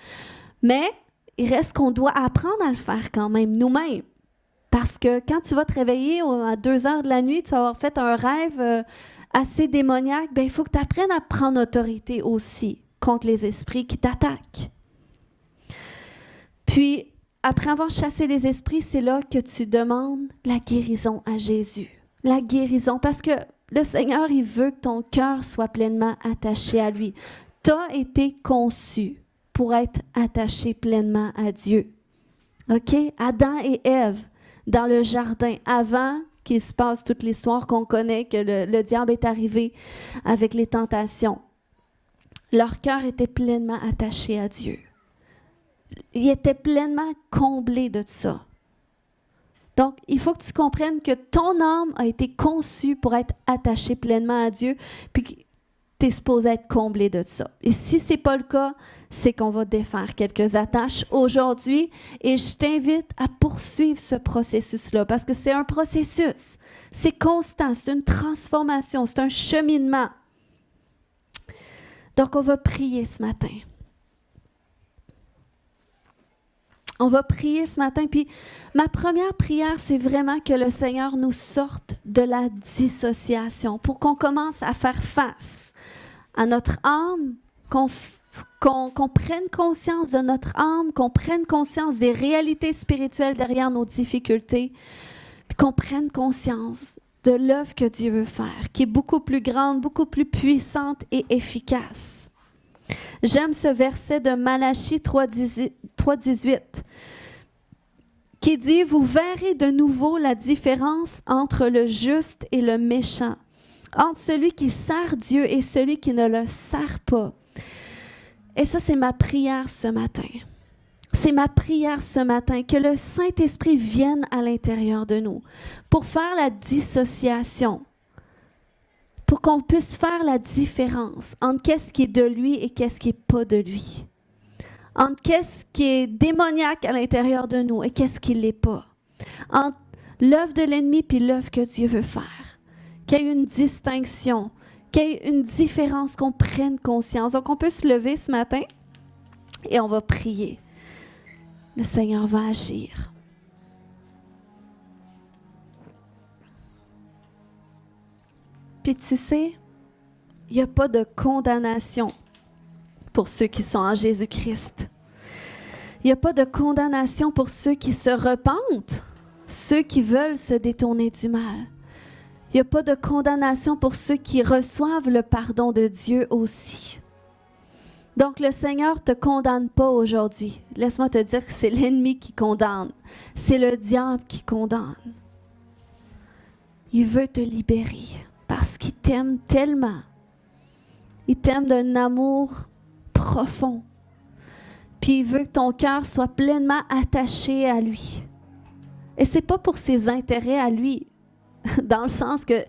Mais il reste qu'on doit apprendre à le faire quand même, nous-mêmes. Parce que quand tu vas te réveiller à 2 heures de la nuit, tu vas avoir fait un rêve assez démoniaque, bien, il faut que tu apprennes à prendre autorité aussi contre les esprits qui t'attaquent. Puis, après avoir chassé les esprits, c'est là que tu demandes la guérison à Jésus. La guérison, parce que le Seigneur, il veut que ton cœur soit pleinement attaché à lui. Tu as été conçu pour être attaché pleinement à Dieu. OK? Adam et Ève, dans le jardin, avant qu'il se passe toute l'histoire qu'on connaît, que le diable est arrivé avec les tentations, leur cœur était pleinement attaché à Dieu. Il était pleinement comblé de ça. Donc, il faut que tu comprennes que ton âme a été conçue pour être attachée pleinement à Dieu, puis que tu es supposé être comblé de ça. Et si ce n'est pas le cas, c'est qu'on va défaire quelques attaches aujourd'hui. Et je t'invite à poursuivre ce processus-là, parce que c'est un processus. C'est constant, c'est une transformation, c'est un cheminement. Donc, on va prier ce matin. On va prier ce matin. Puis ma première prière, c'est vraiment que le Seigneur nous sorte de la dissociation pour qu'on commence à faire face à notre âme, qu'on prenne conscience de notre âme, qu'on prenne conscience des réalités spirituelles derrière nos difficultés, puis qu'on prenne conscience de l'œuvre que Dieu veut faire, qui est beaucoup plus grande, beaucoup plus puissante et efficace. J'aime ce verset de Malachie 3,18 qui dit « Vous verrez de nouveau la différence entre le juste et le méchant, entre celui qui sert Dieu et celui qui ne le sert pas. » Et ça, c'est ma prière ce matin. C'est ma prière ce matin, que le Saint-Esprit vienne à l'intérieur de nous pour faire la dissociation, pour qu'on puisse faire la différence entre qu'est-ce qui est de lui et qu'est-ce qui n'est pas de lui. Entre qu'est-ce qui est démoniaque à l'intérieur de nous et qu'est-ce qui ne l'est pas. Entre l'œuvre de l'ennemi puis l'œuvre que Dieu veut faire. Qu'il y ait une distinction, qu'il y ait une différence, qu'on prenne conscience. Donc, on peut se lever ce matin et on va prier. Le Seigneur va agir. Puis tu sais, il n'y a pas de condamnation pour ceux qui sont en Jésus-Christ. Il n'y a pas de condamnation pour ceux qui se repentent, ceux qui veulent se détourner du mal. Il n'y a pas de condamnation pour ceux qui reçoivent le pardon de Dieu aussi. Donc, le Seigneur ne te condamne pas aujourd'hui. Laisse-moi te dire que c'est l'ennemi qui condamne. C'est le diable qui condamne. Il veut te libérer parce qu'il t'aime tellement. Il t'aime d'un amour profond. Puis il veut que ton cœur soit pleinement attaché à lui. Et ce n'est pas pour ses intérêts à lui, dans le sens que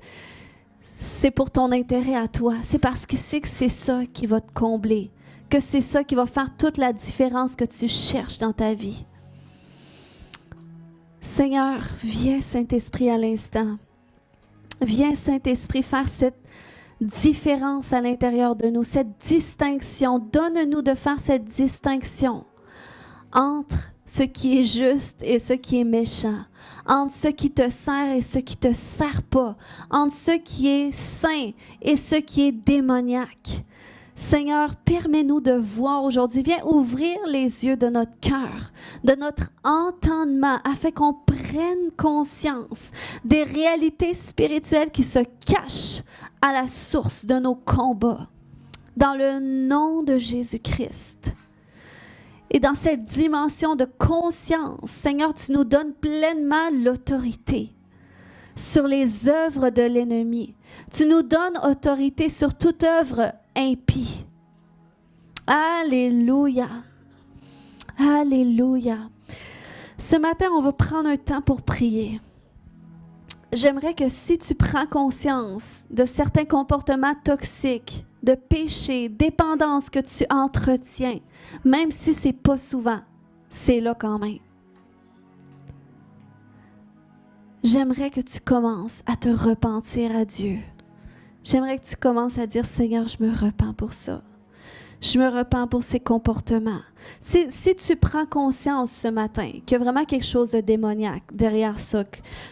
c'est pour ton intérêt à toi. C'est parce qu'il sait que c'est ça qui va te combler, que c'est ça qui va faire toute la différence que tu cherches dans ta vie. Seigneur, viens Saint-Esprit à l'instant. Viens Saint-Esprit faire cette différence à l'intérieur de nous, cette distinction. Donne-nous de faire cette distinction entre ce qui est juste et ce qui est méchant, entre ce qui te sert et ce qui ne te sert pas, entre ce qui est saint et ce qui est démoniaque. Seigneur, permets-nous de voir aujourd'hui. Viens ouvrir les yeux de notre cœur, de notre entendement, afin qu'on prenne conscience des réalités spirituelles qui se cachent à la source de nos combats. Dans le nom de Jésus-Christ. Et dans cette dimension de conscience, Seigneur, tu nous donnes pleinement l'autorité sur les œuvres de l'ennemi. Tu nous donnes autorité sur toute œuvre impie. Alléluia. Alléluia. Ce matin, on va prendre un temps pour prier. J'aimerais que si tu prends conscience de certains comportements toxiques, de péchés, dépendance que tu entretiens, même si ce n'est pas souvent, c'est là quand même. J'aimerais que tu commences à te repentir à Dieu. J'aimerais que tu commences à dire, Seigneur, je me repens pour ça. Je me repens pour ces comportements. Si tu prends conscience ce matin qu'il y a vraiment quelque chose de démoniaque derrière ça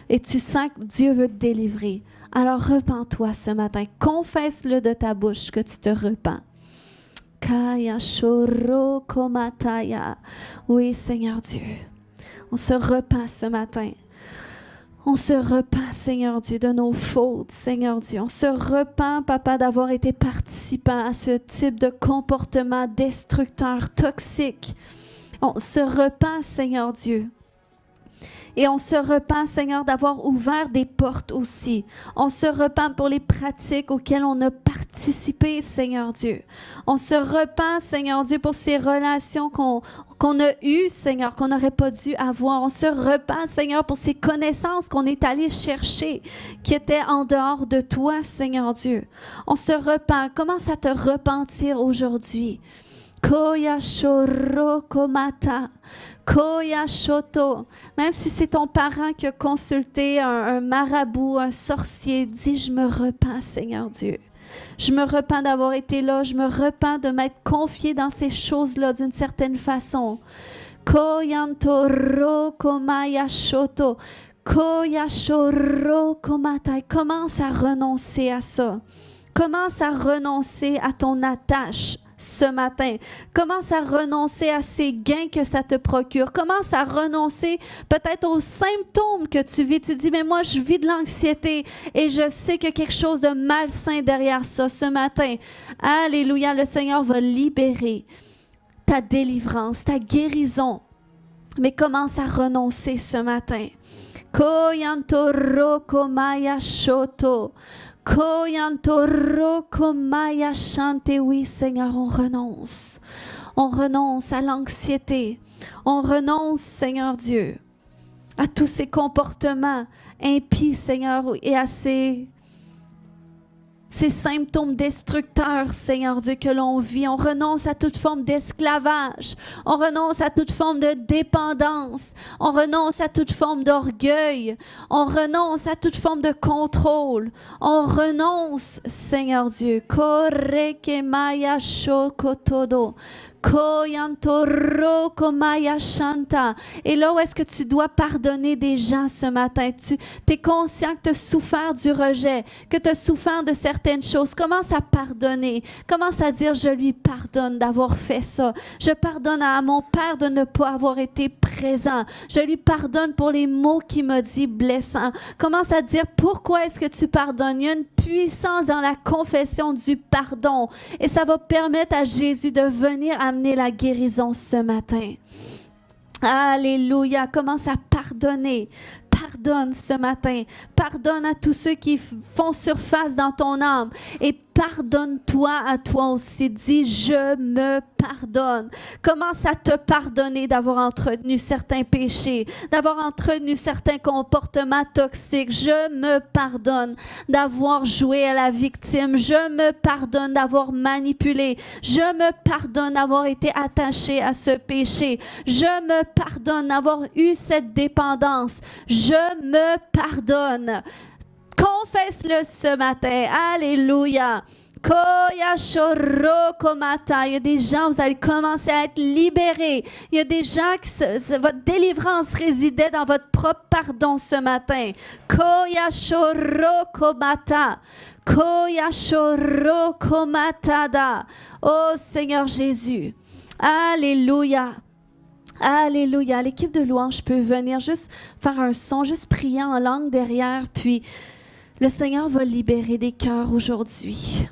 et tu sens que Dieu veut te délivrer, alors repens-toi ce matin. Confesse-le de ta bouche que tu te repens. Kaya shoro komataya. Oui, Seigneur Dieu, on se repent ce matin. On se repent, Seigneur Dieu, de nos fautes, Seigneur Dieu. On se repent, Papa, d'avoir été participant à ce type de comportement destructeur, toxique. On se repent, Seigneur Dieu. Et on se repent, Seigneur, d'avoir ouvert des portes aussi. On se repent pour les pratiques auxquelles on a participé, Seigneur Dieu. On se repent, Seigneur Dieu, pour ces relations qu'on a eues, Seigneur, qu'on n'aurait pas dû avoir. On se repent, Seigneur, pour ces connaissances qu'on est allé chercher, qui étaient en dehors de toi, Seigneur Dieu. On se repent. Commence à te repentir aujourd'hui. Koya shoro komata, koya shoto. Même si c'est ton parent qui a consulté un marabout, un sorcier, dis, je me repens, Seigneur Dieu. Je me repens d'avoir été là. Je me repens de m'être confié dans ces choses-là d'une certaine façon. Koyantoro komaya shoto, koya shoro komata. Commence à renoncer à ça. Commence à renoncer à ton attache ce matin. Commence à renoncer à ces gains que ça te procure. Commence à renoncer peut-être aux symptômes que tu vis. Tu dis, mais moi, je vis de l'anxiété et je sais qu'il y a quelque chose de malsain derrière ça. Ce matin, alléluia, le Seigneur va libérer ta délivrance, ta guérison. Mais commence à renoncer ce matin. Koyantoro komaya shoto. Koyantoro komaya shante. Oui, Seigneur, on renonce. On renonce à l'anxiété. On renonce, Seigneur Dieu, à tous ces comportements impies, Seigneur, et à ces symptômes destructeurs, Seigneur Dieu, que l'on vit. On renonce à toute forme d'esclavage. On renonce à toute forme de dépendance. On renonce à toute forme d'orgueil. On renonce à toute forme de contrôle. On renonce, Seigneur Dieu. Koreke maya shokotodo. Koyanto roko maya shanta. Et là où est-ce que tu dois pardonner des gens ce matin? Tu es conscient que tu as souffert du rejet, que tu as souffert de certaines choses. Commence à pardonner. Commence à dire, je lui pardonne d'avoir fait ça. Je pardonne à mon père de ne pas avoir été présent. Je lui pardonne pour les mots qu'il m'a dit blessants. Commence à dire, pourquoi est-ce que tu pardonnes? Il y a une puissance dans la confession du pardon. Et ça va permettre à Jésus de venir amener la guérison ce matin. Alléluia. Commence à pardonner. Pardonne ce matin. Pardonne à tous ceux qui font surface dans ton âme. Et pardonne-toi à toi aussi. Dis, je me pardonne. Commence à te pardonner d'avoir entretenu certains péchés, d'avoir entretenu certains comportements toxiques. Je me pardonne d'avoir joué à la victime. Je me pardonne d'avoir manipulé. Je me pardonne d'avoir été attaché à ce péché. Je me pardonne d'avoir eu cette dépendance. Je me pardonne. Confesse-le ce matin. Alléluia. Il y a des gens, vous allez commencer à être libérés. Il y a des gens votre délivrance résidait dans votre propre pardon ce matin. Oh Seigneur Jésus. Alléluia. Alléluia. L'équipe de louange peut venir juste faire un son, juste prier en langue derrière, puis le Seigneur va libérer des cœurs aujourd'hui.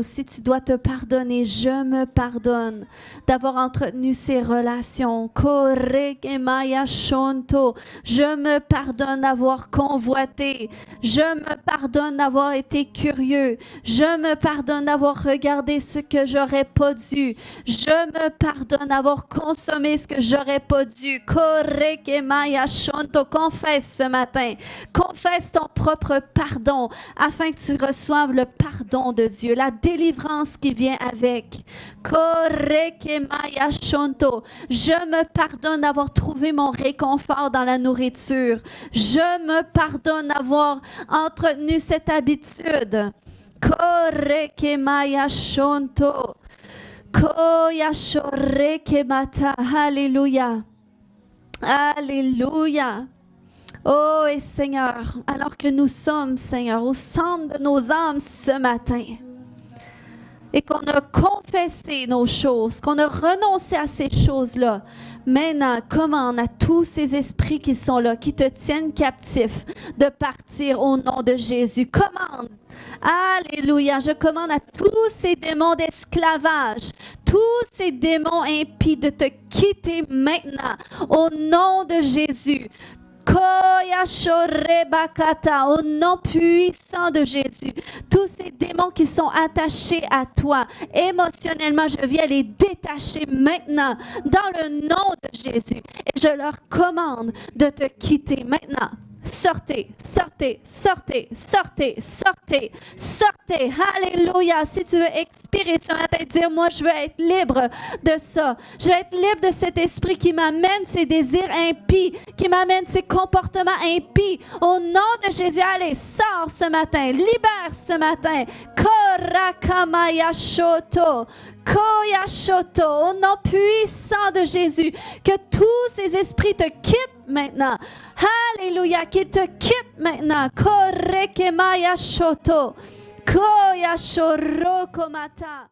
Si tu dois te pardonner, je me pardonne d'avoir entretenu ces relations. Je me pardonne d'avoir convoité. Je me pardonne d'avoir été curieux. Je me pardonne d'avoir regardé ce que j'aurais pas dû. Je me pardonne d'avoir consommé ce que j'aurais pas dû. Confesse ce matin. Confesse ton propre pardon afin que tu reçoives le pardon de Dieu, la délivrance qui vient avec. Je me pardonne d'avoir trouvé mon réconfort dans la nourriture. Je me pardonne d'avoir entretenu cette habitude. Alléluia. Alléluia. Oh, et Seigneur, alors que nous sommes, Seigneur, au centre de nos âmes ce matin, et qu'on a confessé nos choses, qu'on a renoncé à ces choses-là, maintenant, commande à tous ces esprits qui sont là, qui te tiennent captifs, de partir au nom de Jésus. Commande. Alléluia. Je commande à tous ces démons d'esclavage, tous ces démons impies de te quitter maintenant, au nom de Jésus. Au nom puissant de Jésus, tous ces démons qui sont attachés à toi émotionnellement, je viens les détacher maintenant dans le nom de Jésus et je leur commande de te quitter maintenant. Sortez, sortez, sortez, sortez, sortez, sortez. Alléluia. Si tu veux expirer ce matin et dire, moi, je veux être libre de ça. Je veux être libre de cet esprit qui m'amène ces désirs impies, qui m'amène ces comportements impies. Au nom de Jésus, allez, sors ce matin, libère ce matin. Korakamaya shoto. Koyashoto, au nom puissant de Jésus, que tous ces esprits te quittent maintenant. Alléluia, qu'ils te quittent maintenant. Korekemaya shoto. Koyashorokomata.